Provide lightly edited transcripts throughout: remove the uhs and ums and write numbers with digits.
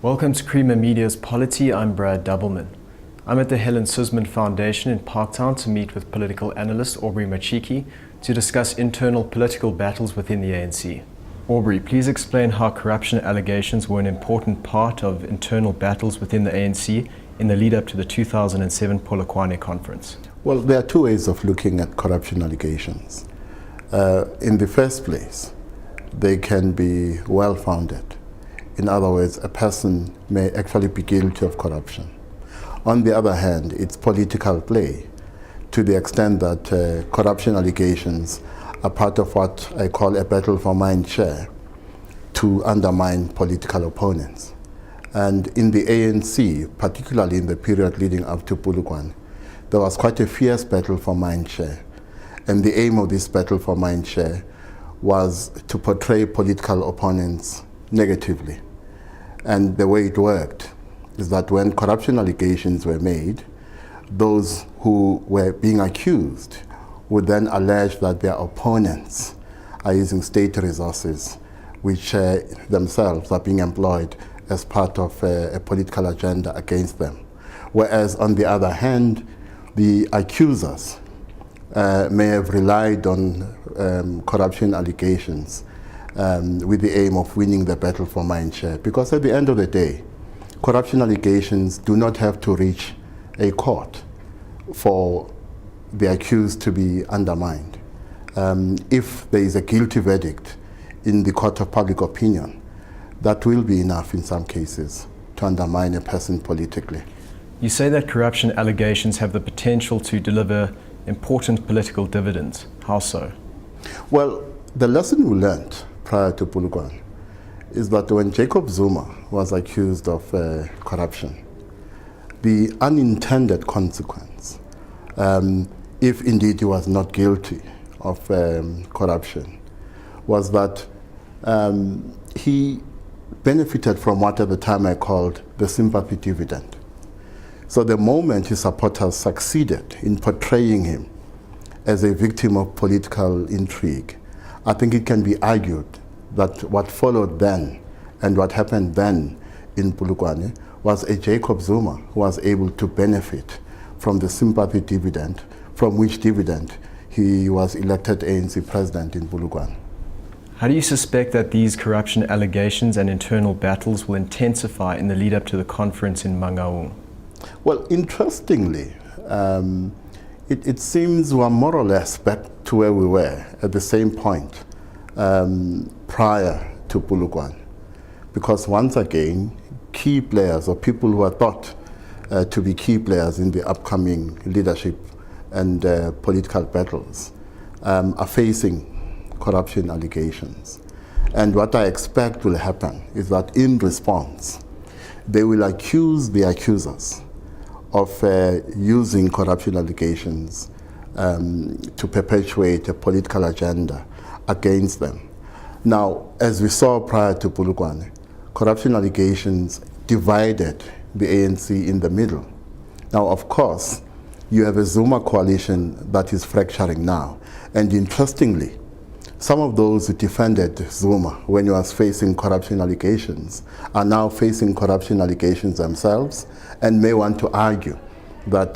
Welcome to Creamer Media's Polity. I'm Brad Doubleman. I'm at the Helen Suzman Foundation in Parktown to meet with political analyst Aubrey Machiki to discuss internal political battles within the ANC. Aubrey, please explain how corruption allegations were an important part of internal battles within the ANC in the lead up to the 2007 Polokwane conference. Well, there are two ways of looking at corruption allegations. In the first place, they can be well-founded. In other words, a person may actually be guilty of corruption. On the other hand, it's political play to the extent that corruption allegations are part of what I call a battle for mindshare to undermine political opponents. And in the ANC, particularly in the period leading up to Polokwane, there was quite a fierce battle for mindshare. And the aim of this battle for mindshare was to portray political opponents negatively. And the way it worked is that when corruption allegations were made, those who were being accused would then allege that their opponents are using state resources which themselves are being employed as part of a political agenda against them. Whereas on the other hand, the accusers may have relied on corruption allegations with the aim of winning the battle for mindshare. Because at the end of the day, corruption allegations do not have to reach a court for the accused to be undermined. If there is a guilty verdict in the court of public opinion, that will be enough in some cases to undermine a person politically. You say that corruption allegations have the potential to deliver important political dividends. How so? Well, the lesson we learned prior to Polokwane is that when Jacob Zuma was accused of corruption, the unintended consequence, if indeed he was not guilty of corruption, was that he benefited from what at the time I called the sympathy dividend. So the moment his supporters succeeded in portraying him as a victim of political intrigue, I think it can be argued that what followed then and what happened then in Polokwane was a Jacob Zuma who was able to benefit from the sympathy dividend, from which dividend he was elected ANC president in Polokwane. How do you suspect that these corruption allegations and internal battles will intensify in the lead up to the conference in Mangaung? Well, interestingly, it seems we're more or less back to where we were at the same point prior to Polokwane. Because once again, key players or people who are thought to be key players in the upcoming leadership and political battles are facing corruption allegations. And what I expect will happen is that in response, they will accuse the accusers of using corruption allegations to perpetuate a political agenda against them. Now, as we saw prior to Polokwane, corruption allegations divided the ANC in the middle. Now, of course, you have a Zuma coalition that is fracturing now. And interestingly, some of those who defended Zuma when he was facing corruption allegations are now facing corruption allegations themselves and may want to argue that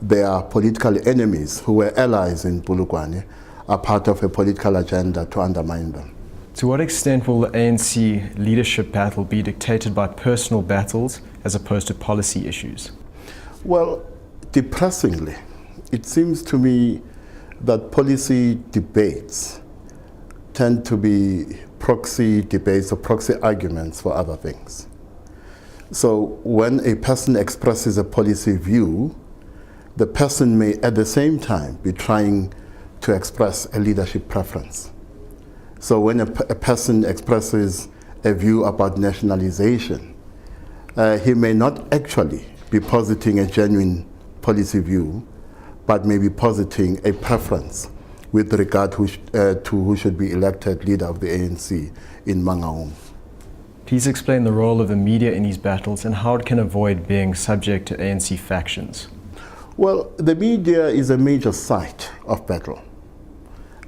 their political enemies who were allies in Polokwane are part of a political agenda to undermine them. To what extent will the ANC leadership battle be dictated by personal battles as opposed to policy issues? Well, depressingly, it seems to me that policy debates tend to be proxy debates or proxy arguments for other things. So when a person expresses a policy view, the person may at the same time be trying to express a leadership preference. So when a person expresses a view about nationalization, he may not actually be positing a genuine policy view, but may be positing a preference with regard to who should be elected leader of the ANC in Mangaung. Please explain the role of the media in these battles and how it can avoid being subject to ANC factions. Well, the media is a major site of battle,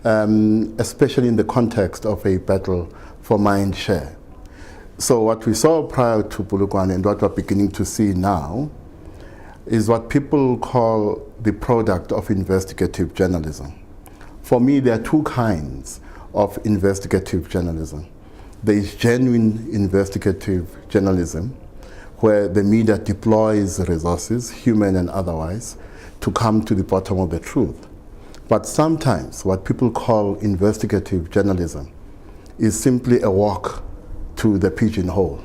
especially in the context of a battle for mindshare. So what we saw prior to Polokwane and what we're beginning to see now is what people call the product of investigative journalism. For me, there are two kinds of investigative journalism. There is genuine investigative journalism, where the media deploys resources, human and otherwise, to come to the bottom of the truth. But sometimes what people call investigative journalism is simply a walk to the pigeonhole,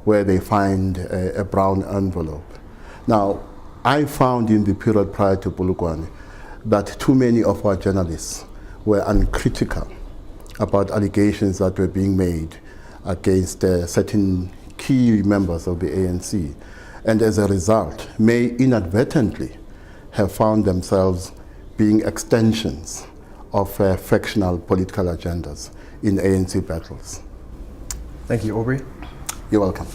where they find a brown envelope. Now, I found in the period prior to Polokwane that too many of our journalists were uncritical about allegations that were being made against certain key members of the ANC, and as a result may inadvertently have found themselves being extensions of factional political agendas in ANC battles. Thank you, Aubrey. You're welcome.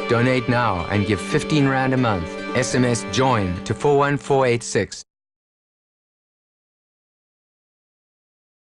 Donate now and give 15 Rand a month. SMS JOIN to 41486.